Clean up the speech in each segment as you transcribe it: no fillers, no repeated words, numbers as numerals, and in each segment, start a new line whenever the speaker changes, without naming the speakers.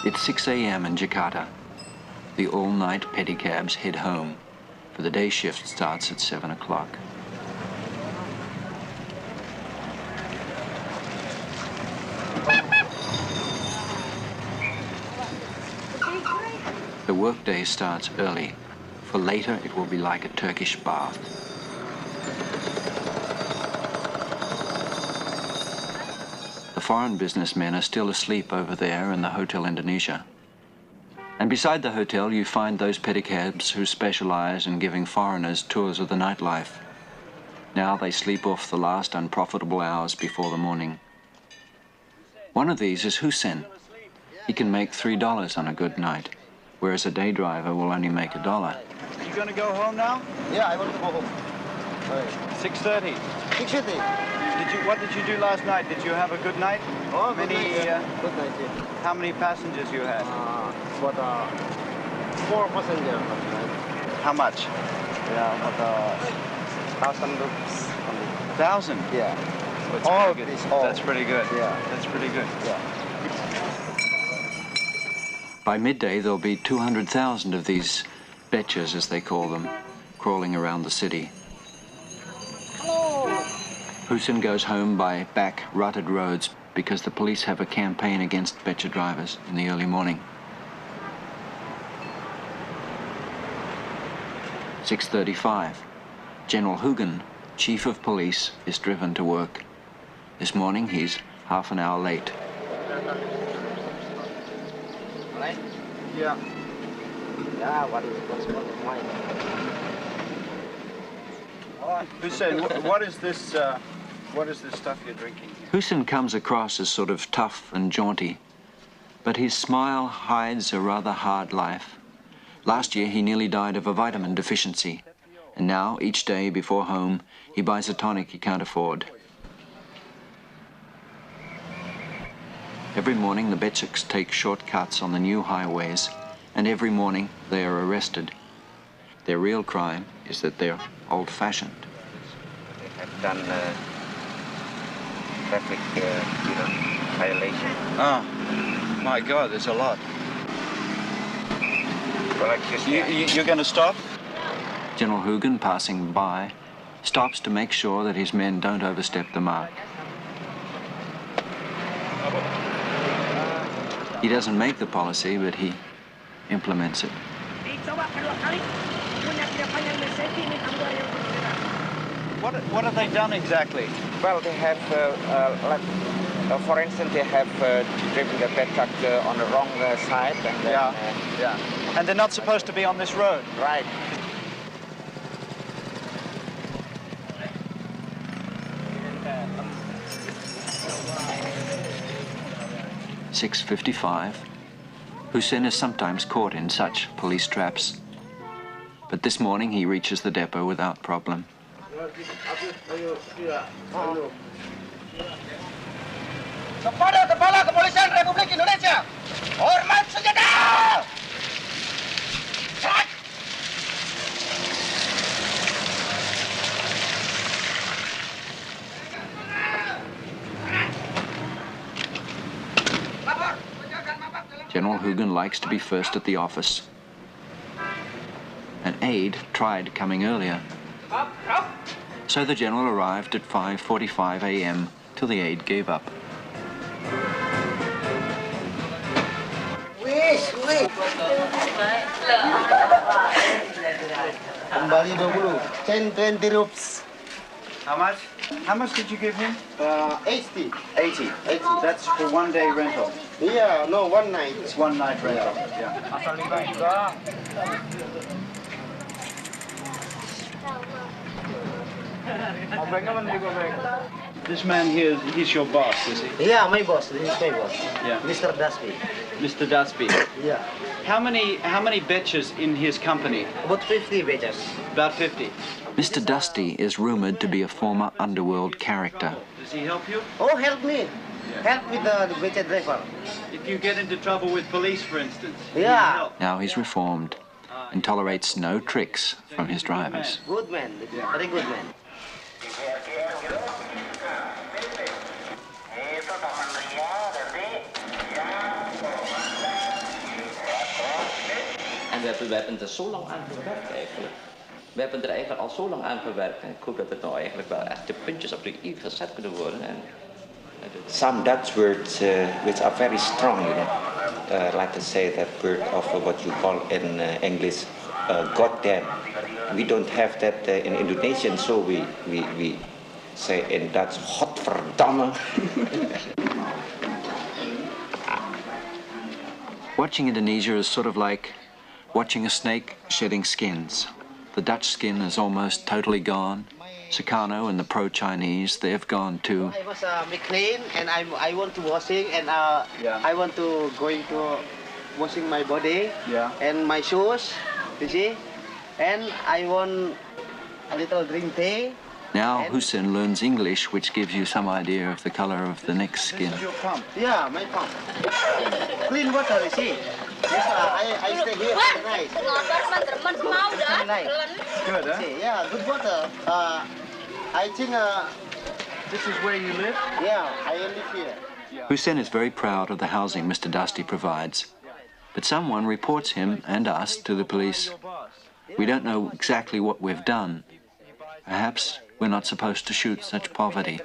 It's 6 a.m. in Jakarta. The all-night pedicabs head home, for the day shift starts at 7 o'clock. The workday starts early, for later it will be like a Turkish bath. The foreign businessmen are still asleep over there in the Hotel Indonesia. And beside the hotel you find those pedicabs who specialize in giving foreigners tours of the nightlife. Now they sleep off the last unprofitable hours before the morning. One of these is Hussein. He can make $3 on a good night, whereas a day driver will only make $1.
You gonna go home now?
Yeah, I want to go home.
6:30.
6:30.
What did you do last night? Did you have a good night?
Oh,
good night.
Good night, yeah.
How many passengers you had?
4 passengers.
How much?
Yeah, about 1,000 rupees.
1,000?
Yeah.
That's pretty good.
all.
That's pretty good.
Yeah.
That's pretty good.
Yeah.
By midday there'll be 200,000 of these betches, as they call them, crawling around the city. Hussein goes home by back rutted roads because the police have a campaign against betcha drivers in the early morning. 6:35. General Hugen, Chief of Police, is driven to work. This morning he's half an hour late.
Yeah. Yeah, what's mine?
Hussein, what is this stuff you're drinking?
Hussein comes across as sort of tough and jaunty, but his smile hides a rather hard life. Last year he nearly died of a vitamin deficiency, and now each day before home he buys a tonic he can't afford. Every morning the Betchiks take shortcuts on the new highways, and every morning they are arrested. Their real crime is that they're old-fashioned.
They have done traffic violation.
Oh, my God, there's a lot.
Well,
You're going to stop?
General Hugen, passing by, stops to make sure that his men don't overstep the mark. He doesn't make the policy, but he implements it.
What have they done exactly?
well, they have, for instance, they have driven the pet truck on the wrong side. And then,
Yeah. And they're not supposed to be on this road.
Right.
.55. Hussein is sometimes caught in such police traps, but this morning he reaches the depot without problem.
Kepada Kepala Kepolisian Republik Indonesia, hormat senjata!
General Hugen likes to be first at the office. An aide tried coming earlier, so the general arrived at 5:45 a.m. till the aide gave up.
Kembali 20, 20 rupees.
How much? How much did you give him?
80.
80. That's for 1 day rental.
Yeah, no, one night.
It's 1 night rental. Yeah.
Asal 5 juga.
This man here, he's your boss, is he?
Yeah, my boss. This is my boss.
Yeah.
Mr. Dasby.
Mr. Dasby.
Yeah.
How many betches in his company?
About 50 batches.
About 50.
Mr. Dusty is rumored to be a former underworld character.
Does he help you?
Oh, help me.
Yeah.
Help with the batch driver.
If you get into trouble with police, for instance, he
Yeah.
will help.
Now he's reformed and tolerates no tricks from his drivers.
Good man. Very good man.
En we hebben het er zo lang aan gewerkt eigenlijk. We hebben er eigenlijk al zo lang aan gewerkt. En ik hoop dat het nou eigenlijk wel echt de puntjes op de i gezet kunnen worden. En some Dutch words which are very strong, you know. Like to say that word of what you call in English, goddamn. We don't have that in Indonesian, so we say in Dutch, godverdamme.
Watching Indonesia is sort of like watching a snake shedding skins. The Dutch skin is almost totally gone. Sukarno and the pro-Chinese, they've gone too.
I was be clean and I want to washing and I want to going to washing my body and my shoes, you see, and I want a little drink tea.
Now Hussein learns English, which gives you some idea of the color of the next skin.
This is your pump?
Yeah, my pump. Clean water, you see. Yes, I stay here for night.
Good, huh?
See, yeah, good water. I think
This is where you live?
yeah, I live here.
Hussein is very proud of the housing Mr. Dusty provides. But someone reports him and us to the police. We don't know exactly what we've done. Perhaps we're not supposed to shoot such poverty.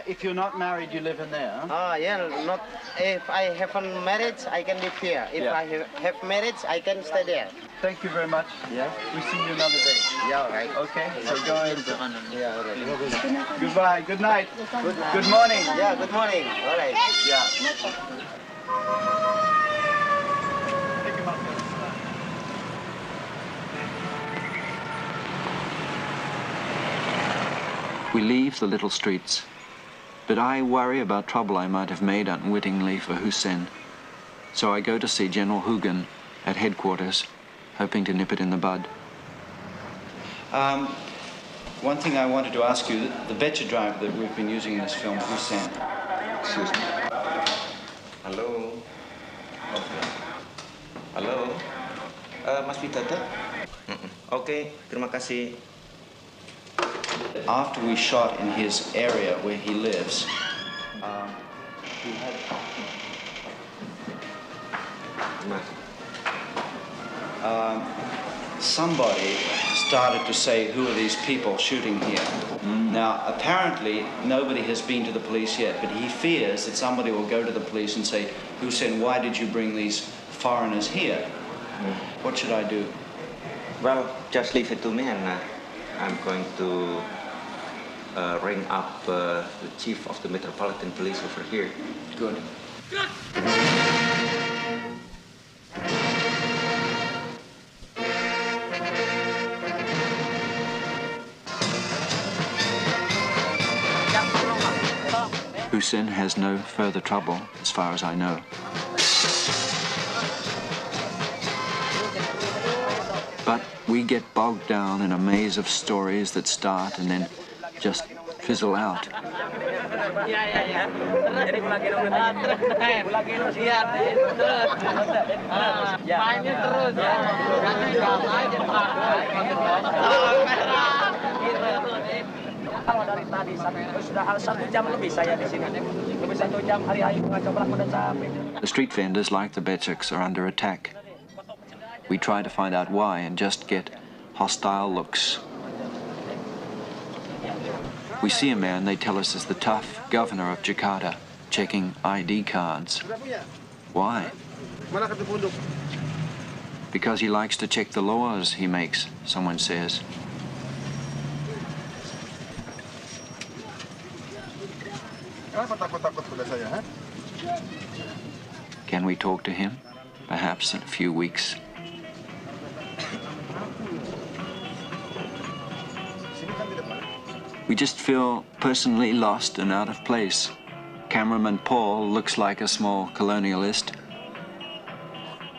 If you're not married, you live in there, huh?
Yeah, not if I haven't married, I can live here. If I have marriage, I can stay there.
Thank you very much. Yeah. We see you another day.
Yeah, right.
Okay, so go ahead.
Yeah, all right.
Goodbye, good night. Good morning.
Yeah, good morning. All right.
Yeah.
We leave the little streets, but I worry about trouble I might have made unwittingly for Hussein. So I go to see General Hugen at headquarters, hoping to nip it in the bud. One thing I wanted to ask you, the Becher driver that we've been using in this film, Hussein. Excuse me.
Halo. Halo. Mas Pitata? Oke, terima kasih.
After we shot in his area where he lives, he had... somebody started to say, who are these people shooting here? Now, apparently, nobody has been to the police yet, but he fears that somebody will go to the police and say, Hussein, why did you bring these foreigners here? What should I do?
Well, just leave it to me and I'm going to ring up the chief of the Metropolitan Police over here.
Good. Hussein has no further trouble, as far as I know. But we get bogged down in a maze of stories that start and then just fizzle out. The street vendors, like the Betchaks, are under attack. We try to find out why and just get hostile looks. We see a man they tell us is the tough governor of Jakarta, checking ID cards. Why? Because he likes to check the laws he makes, someone says. Can we talk to him? Perhaps in a few weeks. We just feel personally lost and out of place. Cameraman Paul looks like a small colonialist.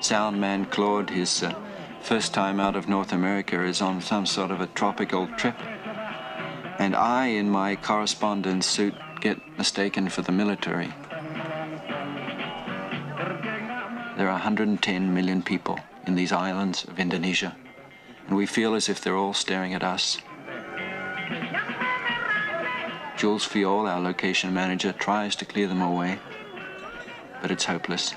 Soundman Claude, his first time out of North America, is on some sort of a tropical trip. And I, in my correspondence suit, get mistaken for the military. There are 110 million people in these islands of Indonesia, and we feel as if they're all staring at us. Jules Fiol, our location manager, tries to clear them away, but it's hopeless.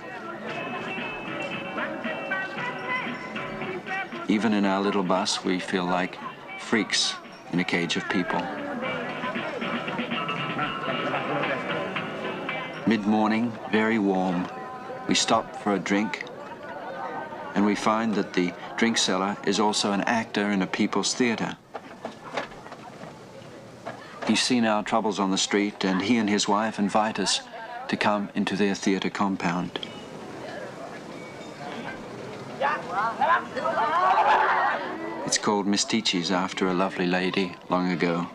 Even in our little bus, we feel like freaks in a cage of people. Mid-morning, very warm, we stop for a drink, and we find that the drink seller is also an actor in a people's theatre. He's seen our troubles on the street, and he and his wife invite us to come into their theatre compound. It's called Mistiches after a lovely lady long ago.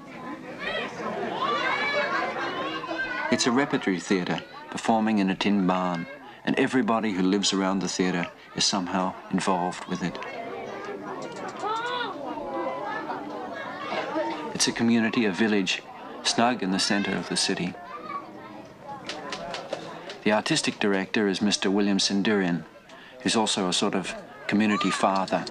It's a repertory theatre performing in a tin barn, and everybody who lives around the theatre is somehow involved with it. It's a community, a village, snug in the center of the city. The artistic director is Mr. William Sindurian, who's also a sort of community father.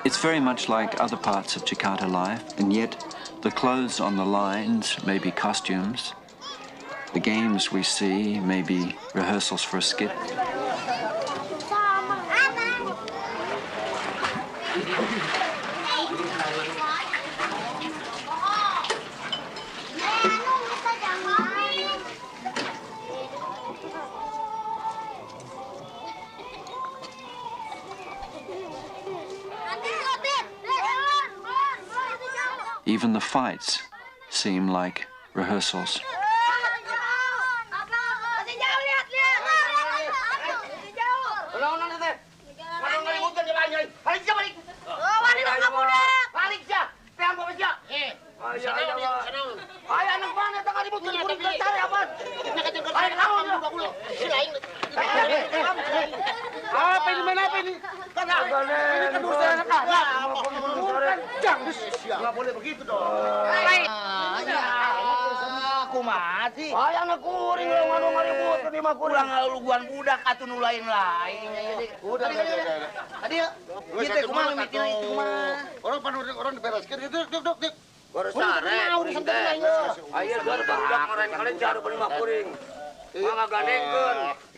It's very much like other parts of Jakarta life, and yet the clothes on the lines may be costumes. The games we see may be rehearsals for a skit. Even the fights seem like rehearsals.
Nggak boleh begitu dong. Aku mati. Ayah ngekuring lo ngadu ngaribut ke lima kuring. Pulang luguan budak atau nulain lain. Udah. Tadi kita kumaha mikir itu kumaha. Orang dibereskan itu duk. Baru sare. Urusan lain. Ayo baru budak mereka kalian jaru ke lima kuring. Mangga gandengkeun.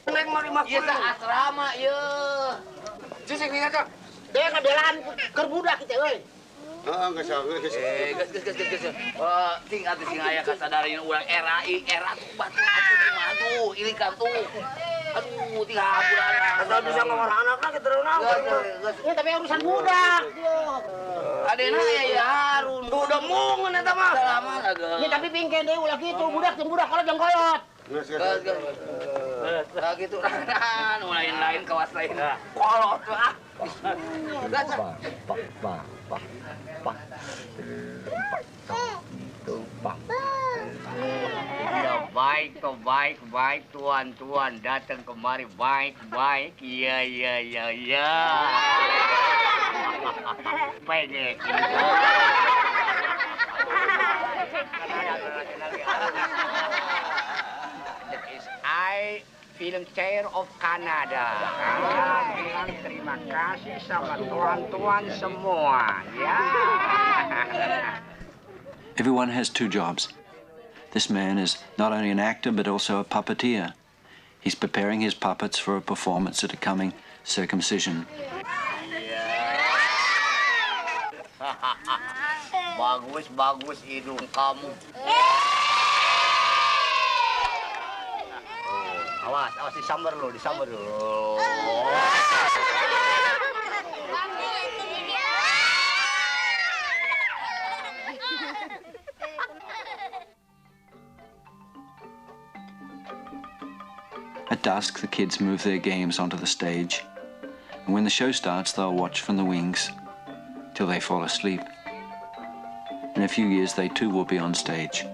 Neng mah lima kuring. Ieu asrama ieu. Cicing nih aja. Dia ngabelaan keur budak kita euy. Heeh, geus. Ting atuh sing aya kasadarin urang era tuh batu atuh ilikan tuh. Aduh, ting haburan. Asal bisa ngomong anakna kita renang. Ya tapi urusan budak. Adena aya ya harun. Udah mungun eta mah. Salaman agak. Ya tapi pingke deui ulah kitu budak kalau jeung koyot. Geus. Nah gitu kan lain kawas lain. Kolot ah. Ya baik tuan datang kemari baik iya baik I film chair of Canada. Bilang terima kasih sama tuan-tuan semua, ya.
Everyone has two jobs. This man is not only an actor but also a puppeteer. He's preparing his puppets for a performance at a coming circumcision.
Bagus hidung kamu. Awas disambar dulu.
At dusk, the kids move their games onto the stage, and when the show starts, they'll watch from the wings till they fall asleep. In a few years, they too will be on stage.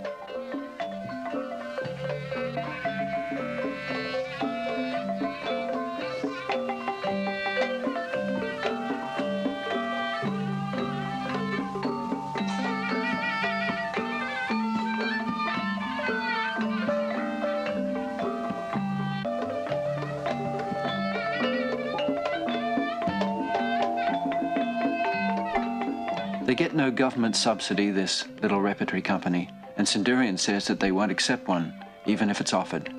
They get no government subsidy, this little repertory company, and Centurion says that they won't accept one, even if it's offered.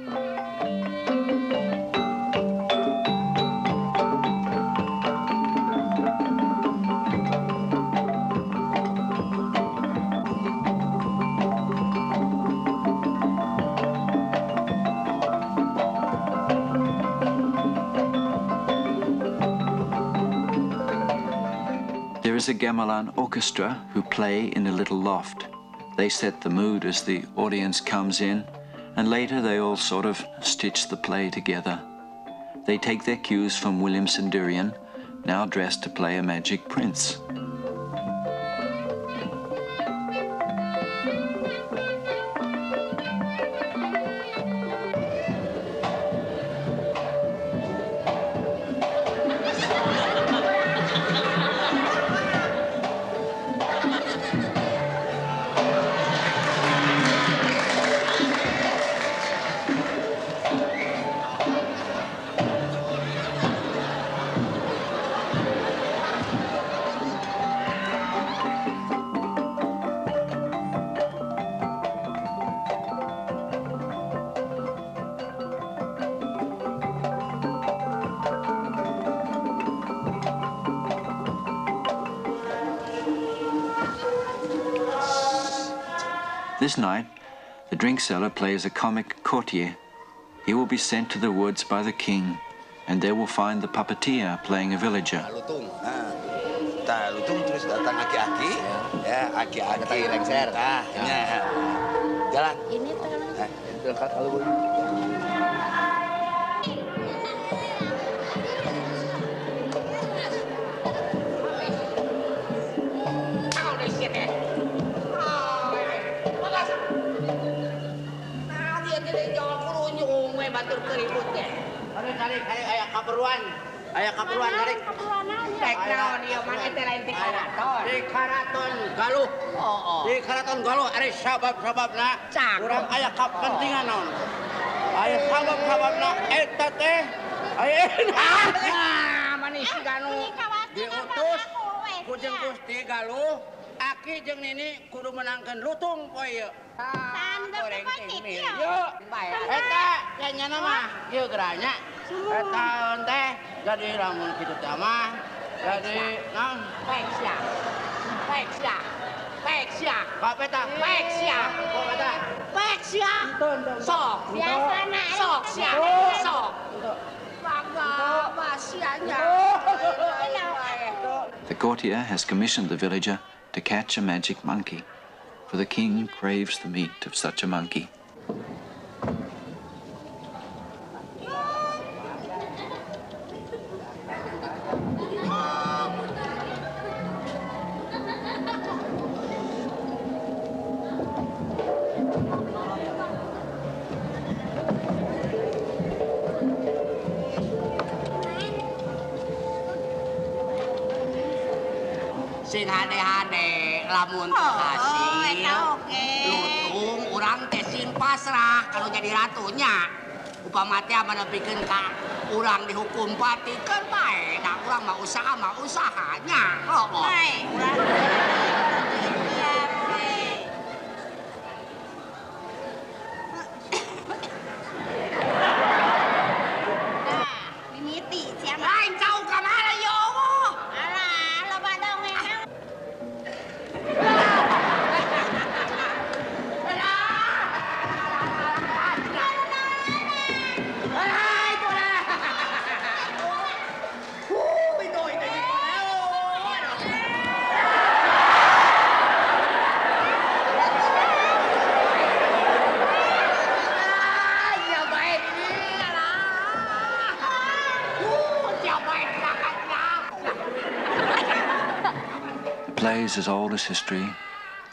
There is a gamelan orchestra who play in a little loft. They set the mood as the audience comes in, and later they all sort of stitch the play together. They take their cues from William Centurion, now dressed to play a magic prince. This night, the drink seller plays a comic courtier. He will be sent to the woods by the king, and there will find the puppeteer playing a villager.
Lutung, lutung terus datang aki-aki, ya aki-aki lengser, jalan. Ini dekat kalau
batur keributnya. Tarik, ayah kaperuan tarik. Tek naon ieu mah eta lain ti karaton. Di karaton galuh. Di karaton galuh ari sabab-sababna urang aya kapentingan naon. Aya sabab-sababna eta teh aya manis ganu diutus ku jeung Gusti Galuh. Aki jeung Nini kudu menangkeun lutung poe ieu. Goreng teh mil. Yuk, eta nyana mah ieu geranya. Eta teh jadi lamun kitu teh mah jadi naon? Peksia. Apa eta? Peksia. Apa eta? Peksia. Sok. Biasana sok sia. Sok. Bangga basianya.
The courtier has commissioned the villager to catch a magic monkey, for the king craves the meat of such a monkey.
Sing hade-hade lamun hasil lutung urang teh sing pasrah kalau jadi ratunya upama teh menepikeun ka urang dihukum pati keur bae da urang mah usahanya
mimiti siapa
lain jauh ka mana yo
The play is as old as history,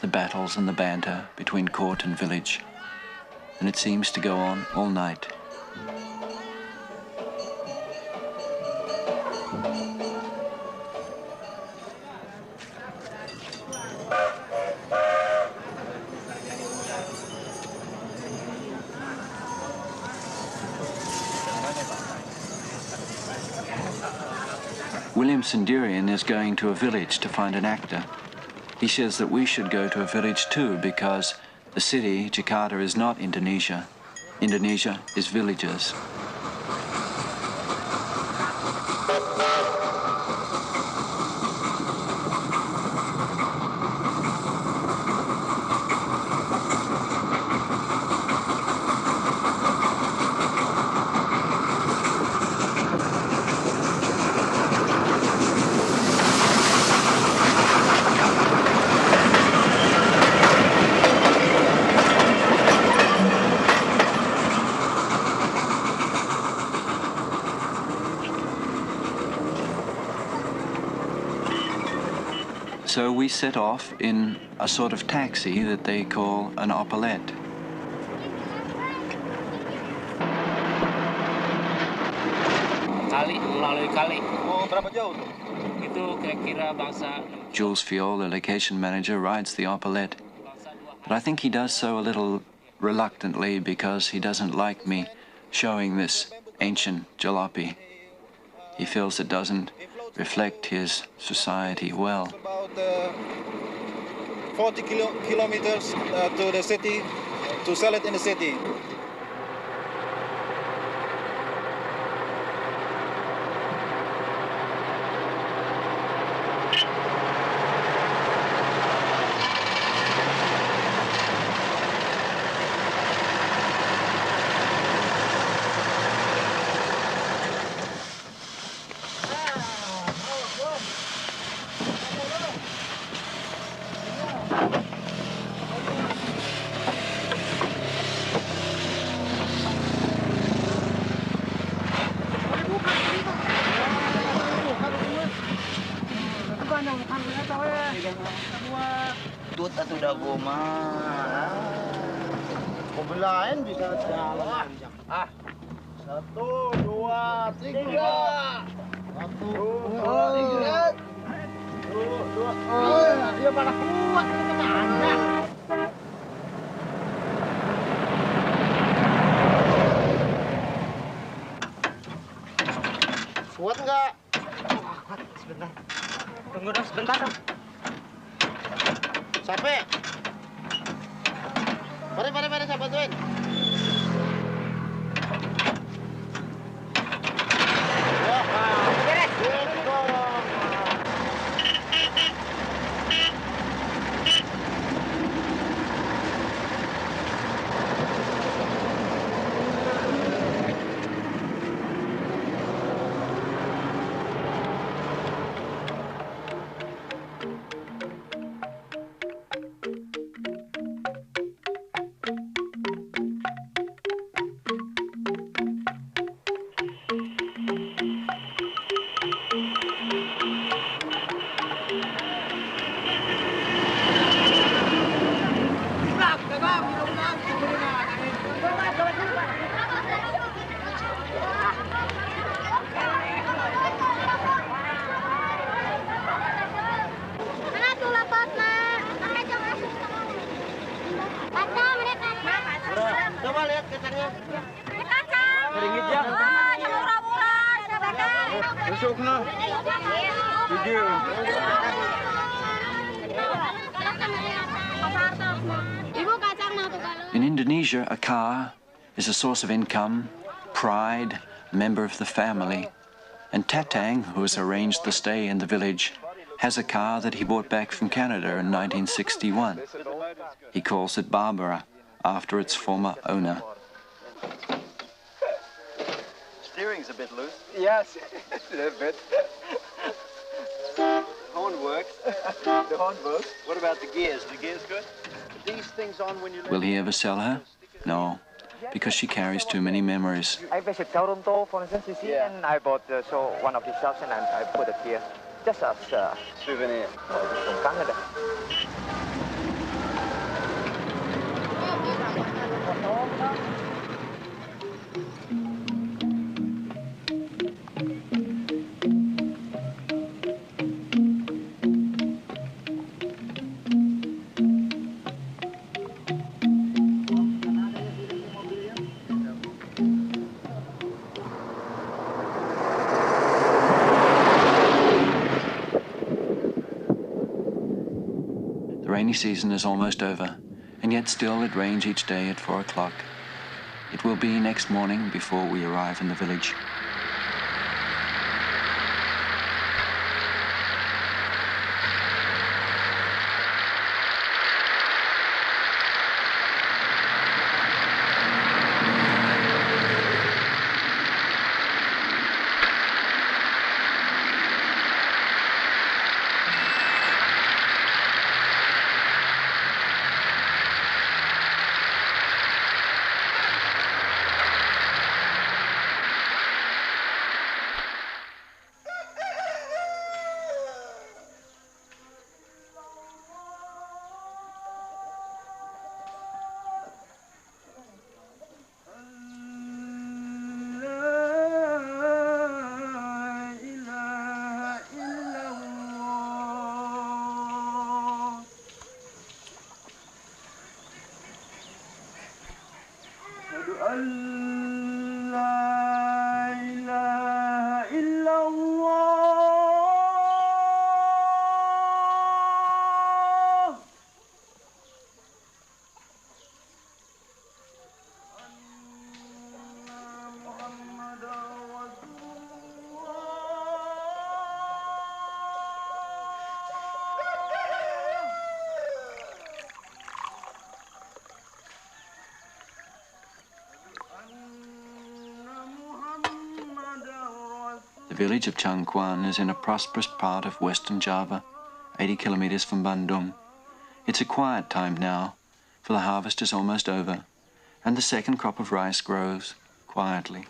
the battles and the banter between court and village, and it seems to go on all night. William Centurion is going to a village to find an actor. He says that we should go to a village too because the city, Jakarta, is not Indonesia. Indonesia is villages. So we set off in a sort of taxi that they call an opalette.
Kali, melalui kali. Oh, berapa jauh tuh? Itu kira-kira bangsa.
Jules Fiol, the location manager, rides the opalette. But I think he does so a little reluctantly because he doesn't like me showing this ancient jalopy. He feels it doesn't reflect his society well.
About 40 kilometers to the city, to sell it in the city.
Tut atau dago mah. Pembelain bisa jalan. Ah. 1, 2, 3. 1, 2, 3. 2. Ya malah kuat kemana? Kuat nggak? Kuat, sebentar. Tunggu dong, sebentar dong. Sampai. Mari, saya bantuin. Coba lihat kacangnya. Kacang. Ringgit ya. Yang murah-murah. Besok nah. Video.
In Indonesia, a car is a source of income, pride, a member of the family. And Tatang, who has arranged the stay in the village, has a car that he bought back from Canada in 1961. He calls it Barbara, after its former owner.
Steering's a bit loose.
Yes, a bit.
Horn works.
The horn works.
What about the gears? The gears good? Are these things on when you
Will he ever sell her? No, because she carries too many memories.
I visit Toronto, for instance, you see, and I bought one of these shops and I put it here just as a
souvenir
from Canada.
rainy season is almost over, and yet still it rains each day at 4 o'clock. It will be next morning before we arrive in the village. The village of Changkuan is in a prosperous part of western Java, 80 kilometers from Bandung. It's a quiet time now, for the harvest is almost over, and the second crop of rice grows quietly.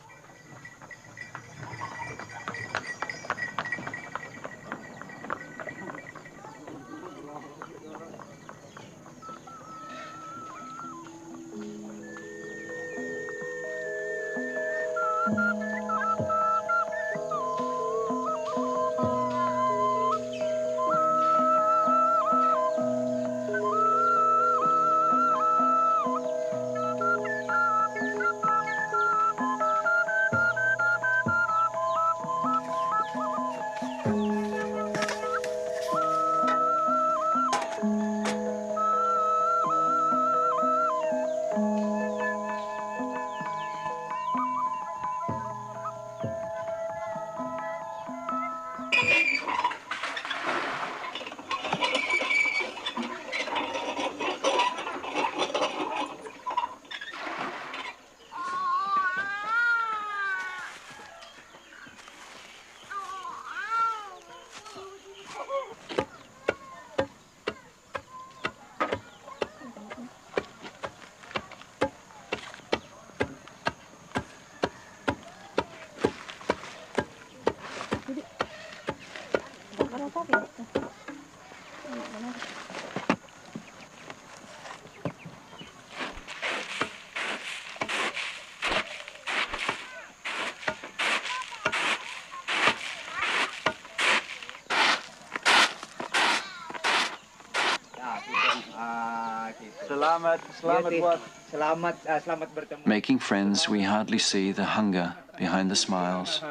Selamat bertemu.
Making friends, we hardly see the hunger behind the smiles.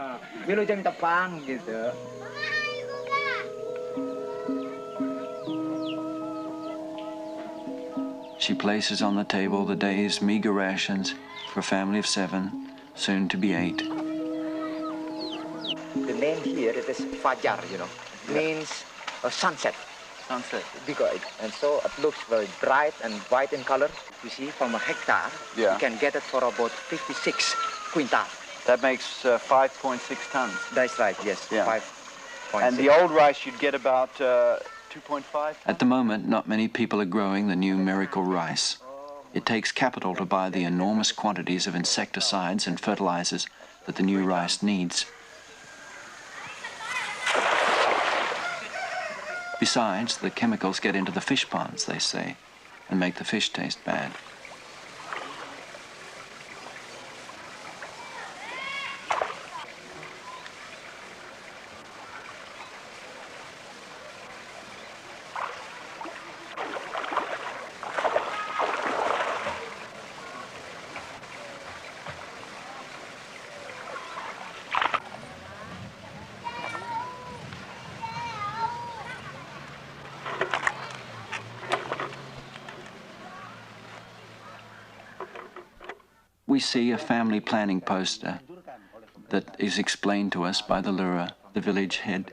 Wilujeng tepang gitu.
She places on the table the day's meager rations for a family of 7, soon to be 8.
The name here, it is Fajar, means sunset.
Sunset.
Because and so it looks very bright and white in color. You see, from a hectare, you can get it for about 56 quintal.
That makes 5.6 tons.
That's right, yes.
Yeah.
5.6.
And the old rice, you'd get about 2.5?
At the moment, not many people are growing the new miracle rice. It takes capital to buy the enormous quantities of insecticides and fertilizers that the new rice needs. Besides, the chemicals get into the fish ponds, they say, and make the fish taste bad. we see a family planning poster that is explained to us by the Lura, the village head.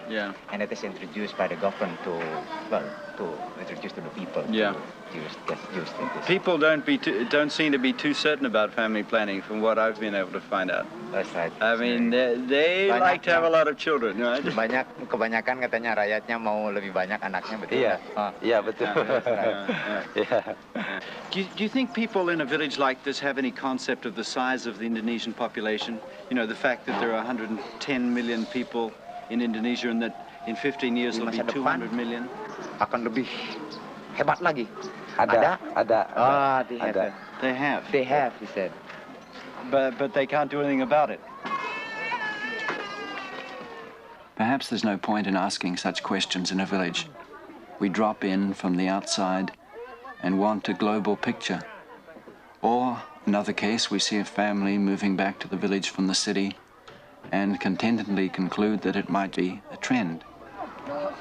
Yeah. And it is introduced by the government to introduce to the people.
Yeah.
Get used to this.
People don't seem to be too certain about family planning, from what I've been able to find out.
That's right.
I mean, they like to have a lot of children, right?
Kebanyakan katanya rakyatnya mau lebih banyak anaknya, betul?
Iya, iya betul.
Do you think people in a village like this have any concept of the size of the Indonesian population? You know, the fact that there are 110 million people in Indonesia and that in 15 years there'll be 200 million?
Akan lebih hebat lagi.
Ada.
They have,
he said.
But they can't do anything about it.
Perhaps there's no point in asking such questions in a village. We drop in from the outside and want a global picture. Or, another case, we see a family moving back to the village from the city and contentedly conclude that it might be a trend. But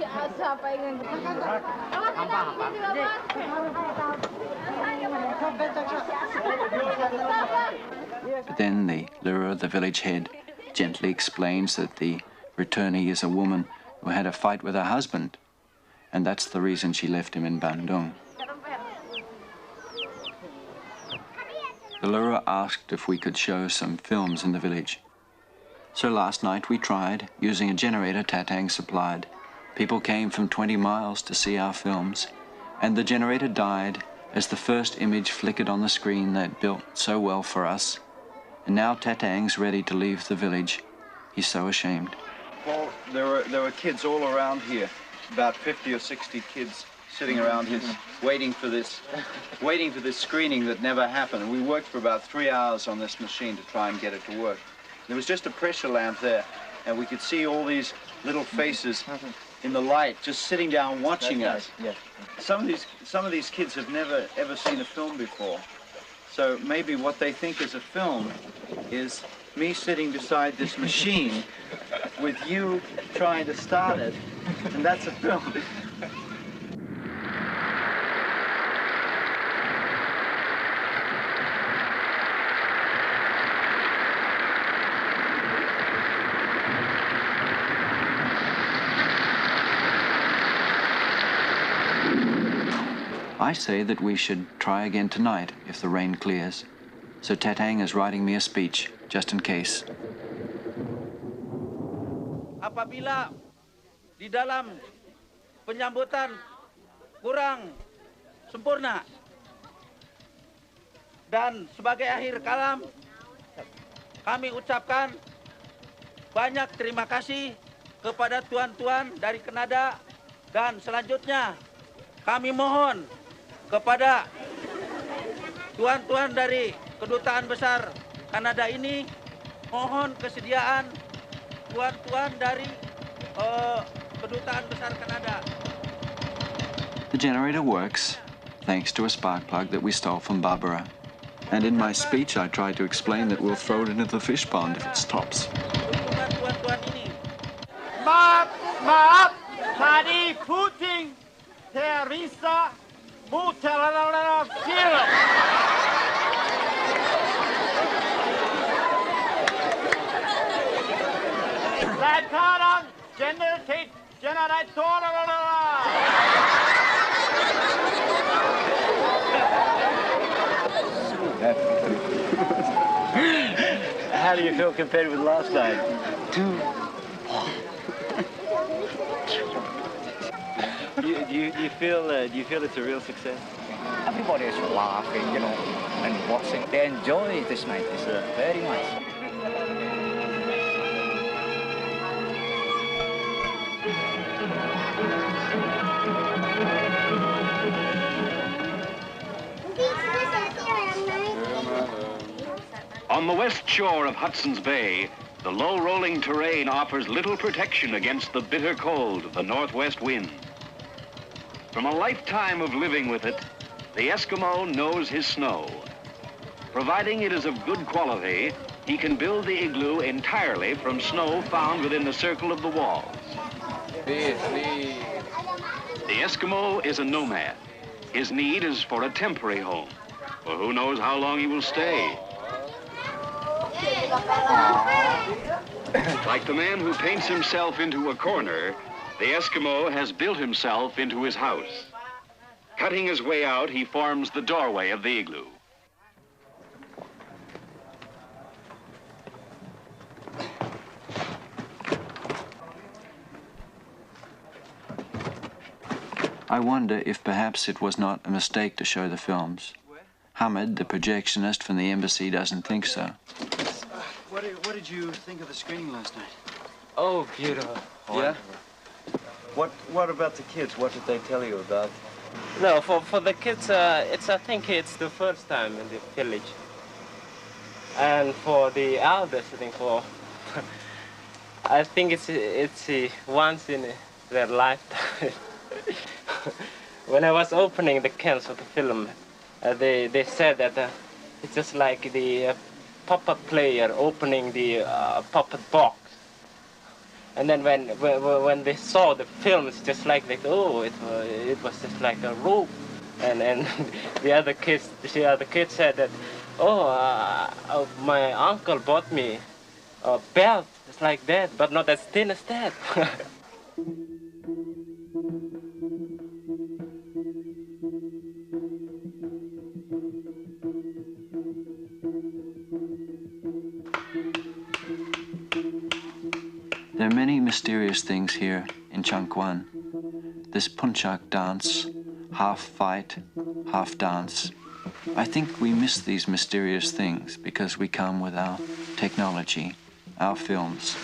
then the Lura, the village head, gently explains that the returnee is a woman who had a fight with her husband, and that's the reason she left him in Bandung. The Lura asked if we could show some films in the village. So last night we tried, using a generator Tatang supplied. People came from 20 miles to see our films, and the generator died as the first image flickered on the screen they'd built so well for us. And now Tatang's ready to leave the village. He's so ashamed.
Paul, there were kids all around here, about 50 or 60 kids sitting around his, waiting for this screening that never happened. We worked for about 3 hours on this machine to try and get it to work. There was just a pressure lamp there, and we could see all these little faces in the light, just sitting down watching us.
Yes.
Some of these kids have never ever seen a film before, so maybe what they think is a film is me sitting beside this machine with you trying to start it, and that's a film.
I say that we should try again tonight if the rain clears. So Tatang is writing me a speech, just in case.
Apabila di dalam penyambutan kurang sempurna dan sebagai akhir kalam kami ucapkan banyak terima kasih kepada tuan-tuan dari Kanada, dan selanjutnya kami mohon kepada tuan-tuan dari Kedutaan Besar Kanada ini, mohon kesediaan tuan-tuan dari Kedutaan Besar Kanada.
The generator works, thanks to a spark plug that we stole from Barbara. And in my speech I tried to explain that we'll throw it into the fish pond if it stops.
Tuan-tuan ini. Maaf, tadi puting Teresa Mutalala film. Sekarang generator.
How do you feel compared with last night?
Do
you feel it's a real success?
Everybody is laughing, you know, and watching. They enjoy this night very much.
On the west shore of Hudson's Bay, the low-rolling terrain offers little protection against the bitter cold of the northwest wind. From a lifetime of living with it, the Eskimo knows his snow. Providing it is of good quality, he can build the igloo entirely from snow found within the circle of the walls. The Eskimo is a nomad. His need is for a temporary home, for who knows how long he will stay. Like the man who paints himself into a corner, the Eskimo has built himself into his house. Cutting his way out, he forms the doorway of the igloo.
I wonder if perhaps it was not a mistake to show the films. Hamid, the projectionist from the embassy, doesn't think so.
What did you think of the screening last night?
Oh, beautiful.
Yeah? What about the kids? What did they tell you about?
No, for the kids, I think it's the first time in the village. And for the elders, I think it's once in their lifetime. When I was opening the cans of the film, they said that it's just like the puppet player opening the puppet box. And then when they saw the film, it's just like oh, it was just like a rope. And the other kids said that, oh, my uncle bought me a belt just like that, but not as thin as that.
There are many mysterious things here in Changguan. This punchak dance, half fight, half dance. I think we miss these mysterious things because we come with our technology, our films.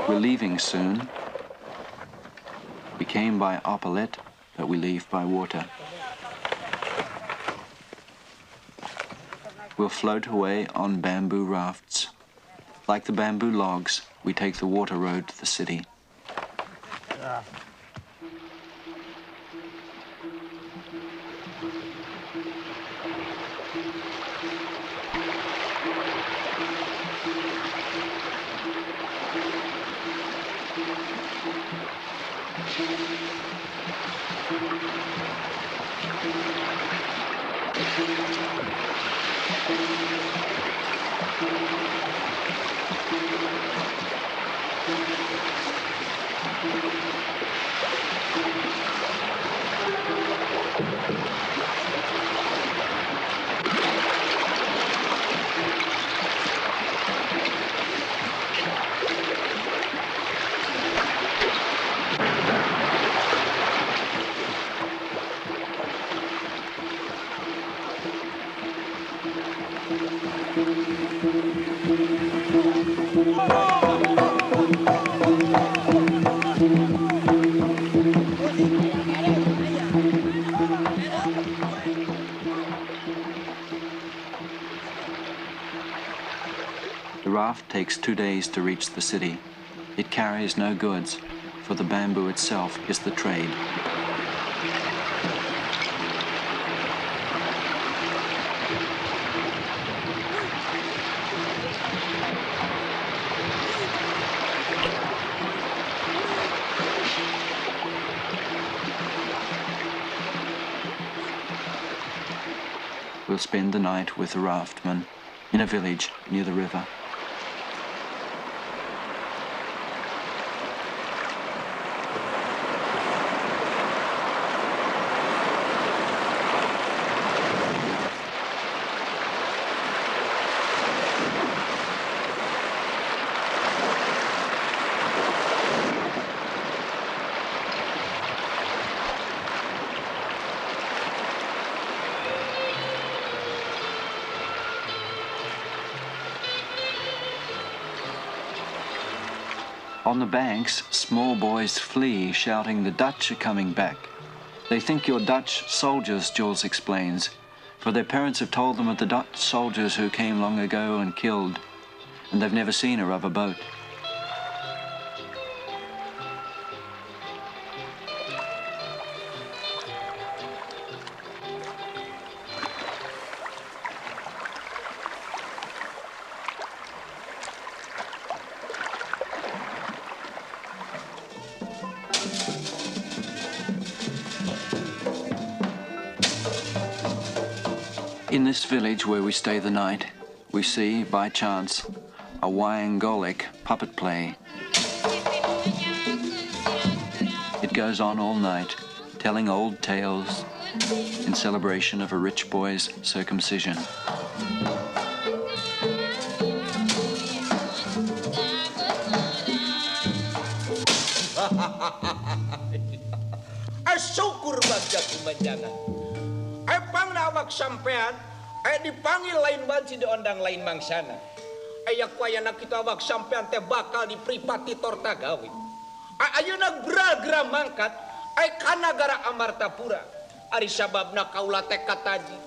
We're leaving soon. We came by Oppolet, but we leave by water. We'll float away on bamboo rafts. Like the bamboo logs, we take the water road to the city. takes 2 days to reach the city. It carries no goods, for the bamboo itself is the trade. We'll spend the night with the raftman in a village near the river. On the banks, small boys flee, shouting, "The Dutch are coming back." They think you're Dutch soldiers, Jules explains, for their parents have told them of the Dutch soldiers who came long ago and killed, and they've never seen a rubber boat. In this village where we stay the night, we see, by chance, a wayang puppet play. It goes on all night, telling old tales in celebration of a rich boy's circumcision.
Syukur bagja kumanjangan. Pang nawak sampean, dipanggil lain banci diondang lain mangsana. Ayak wayana kita awak sampean teh bakal dipripati tortagawi. Ayeuna gra-gra mangkat, ka nagara Amartapura. Ari sababna kaula teh kataji.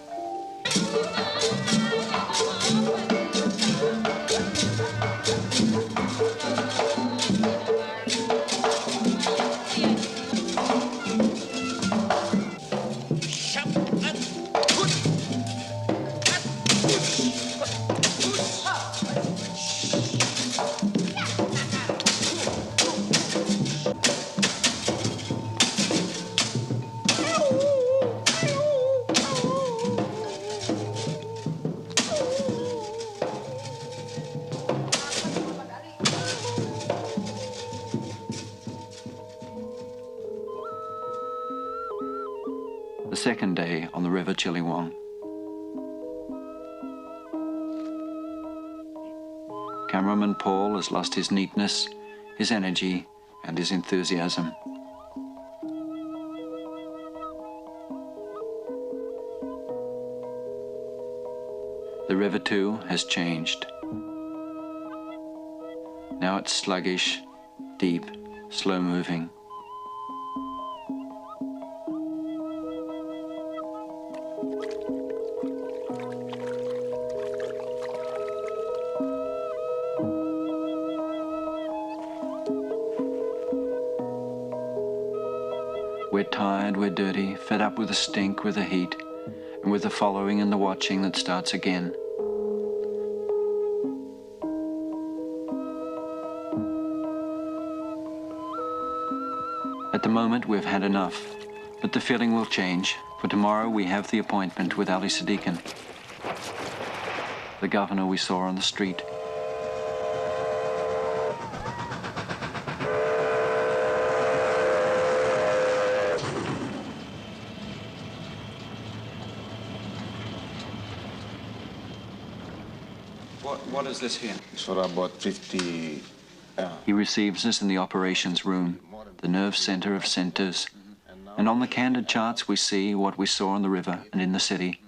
The second day on the River Chiliwang. Cameraman Paul has lost his neatness, his energy, and his enthusiasm. The river, too, has changed. Now it's sluggish, deep, slow-moving. We're tired, we're dirty, fed up with the stink, with the heat, and with the following and the watching that starts again. At the moment, we've had enough, but the feeling will change, for tomorrow we have the appointment with Ali Sadikin, the governor we saw on the street.
What is this here?
It's for about 50...
He receives us in the operations room, the nerve center of centers. And on the candid charts we see what we saw on the river and in the city,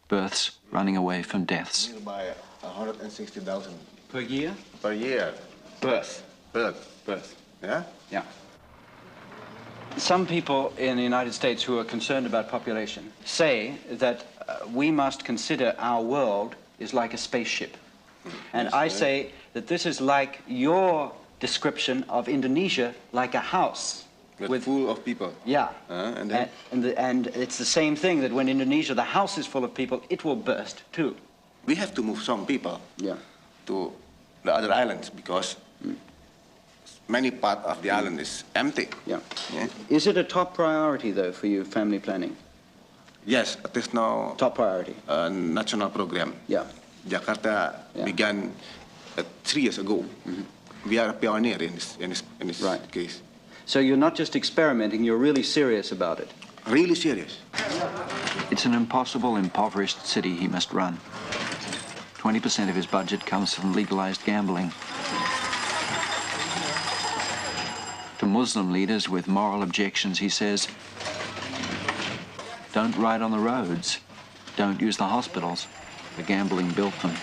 births running away from deaths.
By 160,000.
Per year?
Per year.
Birth.
Birth. Yeah?
Yeah. Some people in the United States who are concerned about population say that we must consider our world is like a spaceship. And I say that this is like your description of Indonesia, like a house.
With full of people.
Yeah.
And
it's the same thing, that when Indonesia, the house is full of people, it will burst too.
We have to move some people to the other islands because many part of the island is empty.
Yeah. Is it a top priority, though, for you, family planning?
Yes, it is now
top priority.
A national program.
Yeah.
Jakarta began 3 years ago. We are a pioneer in this case.
So you're not just experimenting, you're really serious about it.
Really serious.
It's an impossible, impoverished city he must run. 20% of his budget comes from legalized gambling. To Muslim leaders with moral objections, he says, don't ride on the roads, don't use the hospitals. The gambling built them.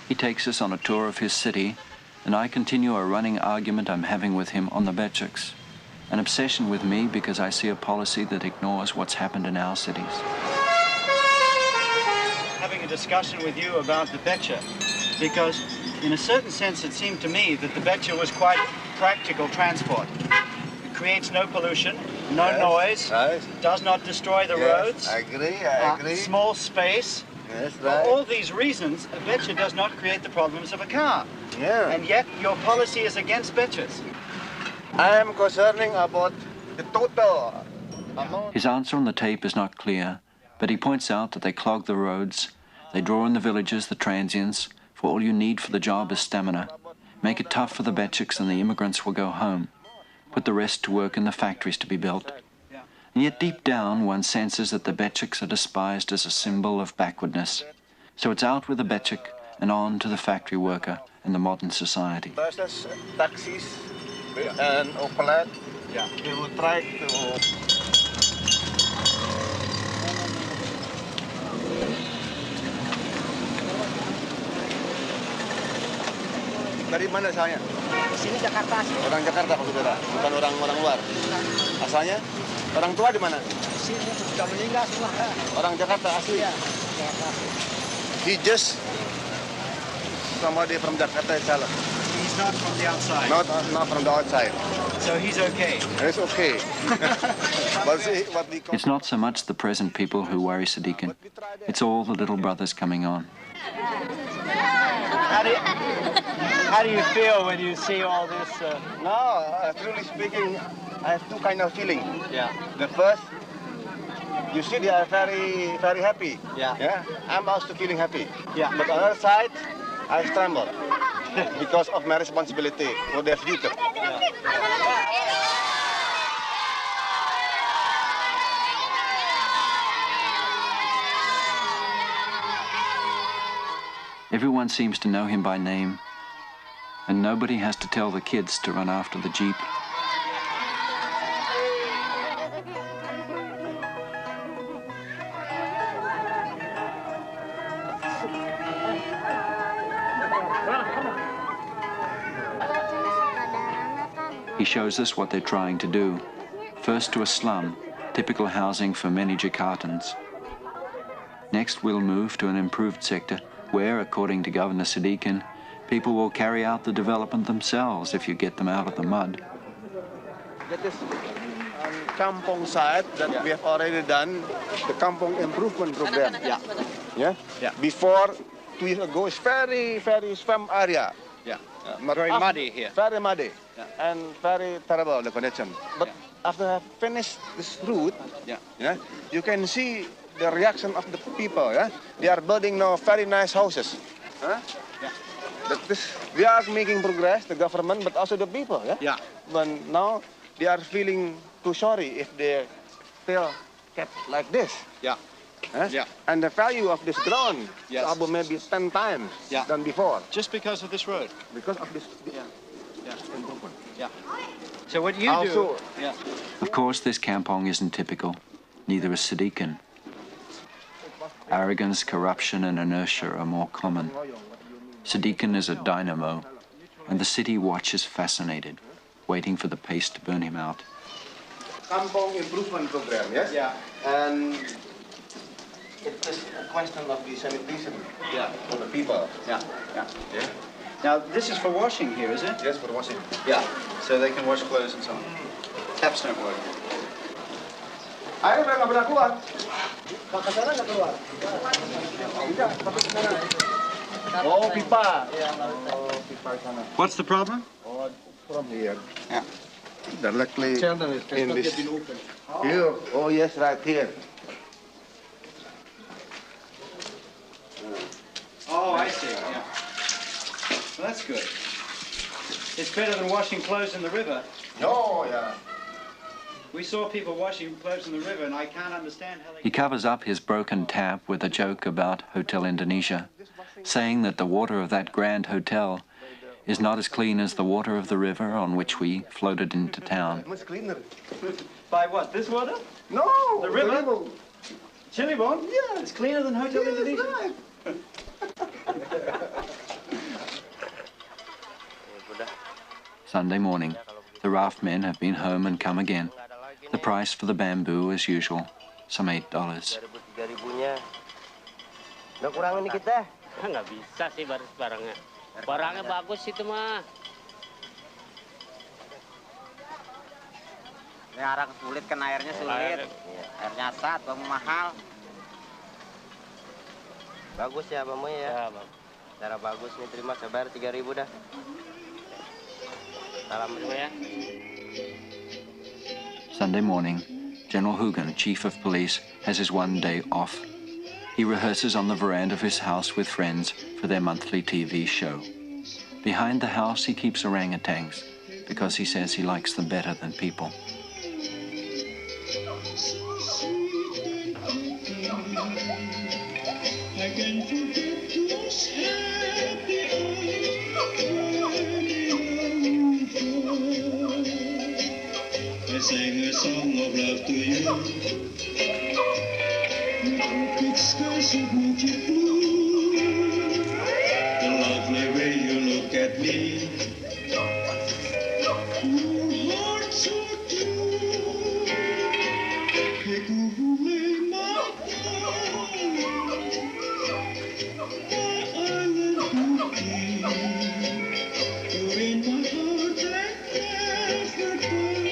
He takes us on a tour of his city, and I continue a running argument I'm having with him on the Beceks. An obsession with me because I see a policy that ignores what's happened in our cities.
Having a discussion with you about the Becek, because in a certain sense it seemed to me that the Becek was quite practical transport. It creates no pollution, no noise, does not destroy the roads.
I agree.
Small space.
Yes,
For all these reasons, a Becek does not create the problems of a car. And yet your policy is against Beceks.
I am concerning about the total amount.
His answer on the tape is not clear, but he points out that they clog the roads, they draw in the villages, the transients, for all you need for the job is stamina. Make it tough for the Beceks and the immigrants will go home. Put the rest to work in the factories to be built. And yet deep down one senses that the Beceks are despised as a symbol of backwardness. So it's out with the Becek and on to the factory worker in the modern society.
Buses, taxis, and Opel, they will try to... Dari mana asalnya?
Di sini Jakarta sih.
Orang Jakarta, Pak Saudara, bukan orang luar. Asalnya? Orang tua di mana?
Di sini sudah meninggal semua.
Orang Jakarta asli.
Ya, Jakarta asli.
He just somebody from Jakarta itself.
He's not from the outside.
Not from the outside.
So he's okay.
It's okay.
It's not so much the present people who worry Sadikin. It's all the little brothers coming on.
How do you feel when you see all this?
No, truly speaking, I have two kind of feeling.
Yeah.
The first, you see they are very, very happy.
Yeah.
I'm also feeling happy.
Yeah.
But on the other side, I tremble because of my responsibility for their future.
Everyone seems to know him by name, and nobody has to tell the kids to run after the jeep. He shows us what they're trying to do. First to a slum, typical housing for many Jakartans. Next we'll move to an improved sector where, according to Governor Sadikin, people will carry out the development themselves if you get them out of the mud.
That is on Kampong side that we have already done the Kampong improvement program. Yeah. Before 2 years ago, it's very, very swamp area.
Very muddy here.
Very muddy and very terrible the condition. But after I finished this route, you can see the reaction of the people. They are building now very nice houses. We are making progress, the government, but also the people. But now they are feeling too sorry if they still kept like this. And the value of this ground is about maybe 10 times than before.
Just because of this road?
Because of this improvement.
So what you do...
Of course, this kampong isn't typical. Neither is Sadikin. Arrogance, corruption, and inertia are more common. Sadikin is a dynamo, and the city watches fascinated, waiting for the paste to burn him out.
Kampong improvement program, yes?
Yeah.
And it's just a question of the sanitation for the people.
Yeah. Now, this is for washing here, is it?
Yes, for washing.
Yeah. So they can wash clothes and so on. Taps don't work.
Air nggak pernah keluar. Ke sana nggak keluar. Tidak, tapi ke sana. Oh, pipa. Oh, pipa sana.
What's the problem?
Oh, from here.
Yeah.
Directly in this. Here. Oh, yes, right here.
Oh, I see. Yeah. Well, that's good. It's better than washing clothes in the river.
No, yeah.
We saw people washing clothes in the river, and I can't understand how they...
He covers up his broken tap with a joke about Hotel Indonesia, saying that the water of that grand hotel is not as clean as the water of the river on which we floated into town.
Much cleaner.
By what? This water?
No,
the river. Cirebon? Yeah, it's cleaner than Hotel Indonesia.
Right.
Sunday morning, the raft men have been home and come again. The price for the bamboo, as usual, some $8.
3.000-nya. Udah kurangin dikit deh.
Nggak bisa sih barangnya. Barangnya bagus itu mah.
Sekarang sulit kan airnya sulit. Airnya sat, bambu mahal. Bagus ya bambu ya. Cara bagus nih, terima saya bayar 3.000 dah. Salam terima ya.
Sunday morning, General Hugen, Chief of Police, has his one day off. He rehearses on the veranda of his house with friends for their monthly TV show. Behind the house, he keeps orangutans because he says he likes them better than people.
I sang a song of love to you. Big skies of magic blue. The lovely way you look at me. Your heart so true. Take away my heart. My island cookie. You're in my heart and never die.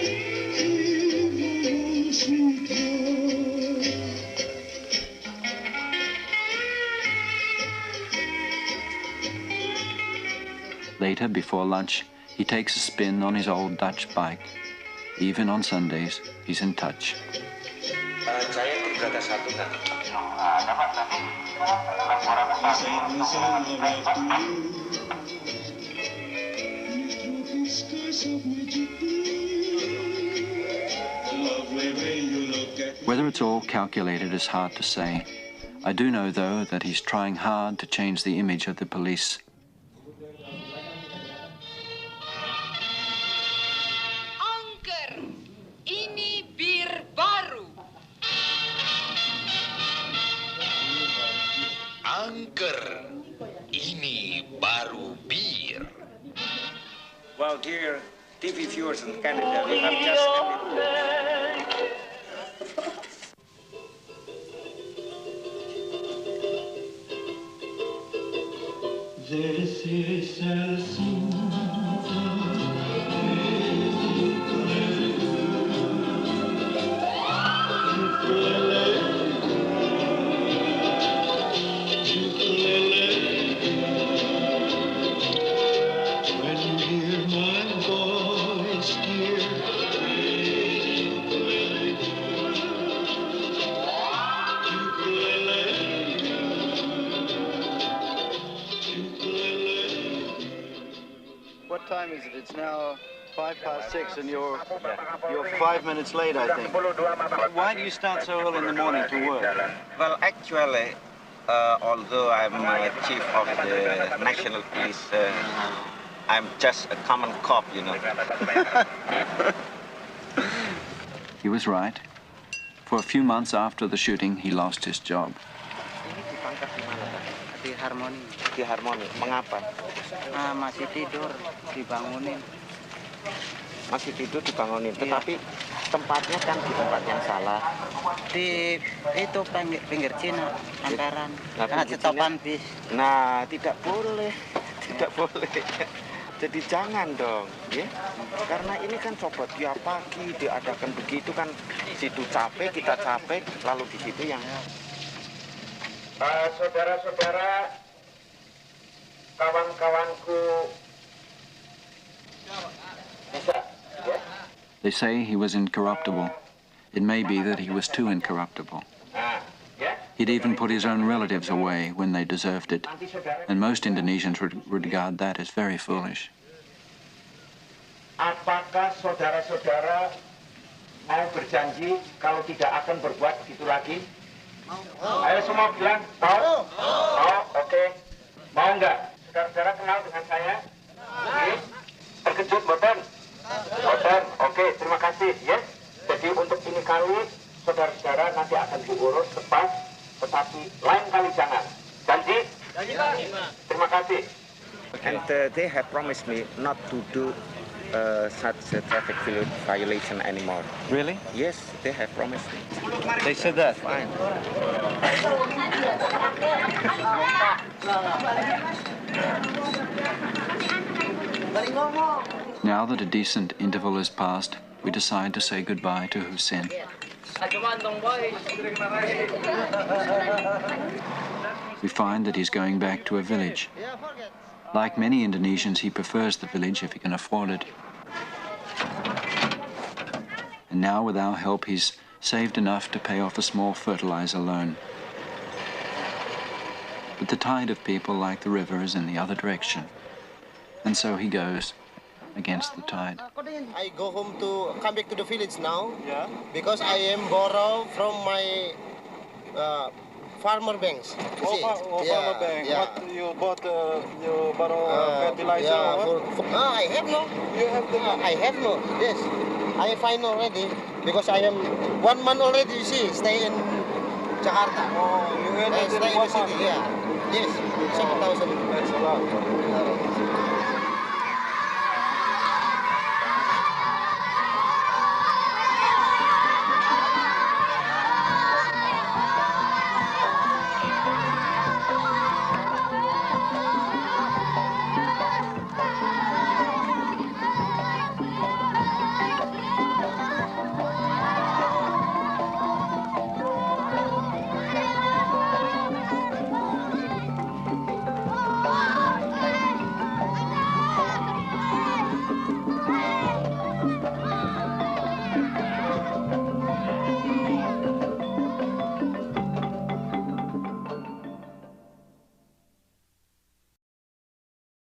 Later, before lunch, he takes a spin on his old Dutch bike. Even on Sundays, he's in touch. Whether it's all calculated is hard to say. I do know, though, that he's trying hard to change the image of the police.
Anker, ini bir baru.
Anker, ini baru bir.
Well, dear TV viewers in Canada, we have just ended.
This is a song.
What time is it? It's now 6:05, and you're 5 minutes late, I think. Why do you start so early in the morning to work?
Well, actually, although I'm chief of the national police, I'm just a common cop, you know.
He was right. For a few months after the shooting, he lost his job.
Di Harmoni.
Di Harmoni. Mengapa?
Masih tidur, dibangunin.
masih tidur dibangunin. Tetapi tempatnya kan di tempat yang salah.
Di itu pinggir Cina, Amparan.
Nah,
Stopan bis.
Nah, tidak boleh, tidak boleh. Jadi jangan dong, ya. Karena ini kan coba tiap pagi diadakan begitu kan, situ capek, kita capek, lalu di situ yang saudara-saudara, kawan-kawanku, bisa, ya?
They say he was incorruptible. It may be that he was too incorruptible. He'd even put his own relatives away when they deserved it, and most Indonesians would regard that as very foolish.
Apakah saudara-saudara mau berjanji kalau tidak akan berbuat begitu lagi? Ayo semua bilang, mau? Mau, oke. Mau nggak? Saudara-saudara kenal dengan saya? Terkejut, boten? Boten, oke, terima kasih, yes. Jadi untuk ini kali, saudara-saudara nanti akan diurus tepat, tetapi lain kali jangan. Janji? Terima kasih. And they have promised me not to do such a traffic violation anymore.
Really?
Yes, they have promised me.
They said that?
Fine.
Now that a decent interval has passed, we decide to say goodbye to Hussein. We find that he's going back to a village. Like many Indonesians, he prefers the village if he can afford it. And now, with our help, he's saved enough to pay off a small fertilizer loan. But the tide of people like the river is in the other direction. And so he goes against the tide.
I go home come back to the village now, because I am borrow from my farmer banks.
Farmer bank.
Yeah.
What you bought? You borrow fertilizer?
I have no.
You have the money?
I have no. Yes, I find already because I am 1 month already. You see, stay in Jakarta.
Oh, you had
stay in the city. Yeah. Yes, 7,000.
That's a lot.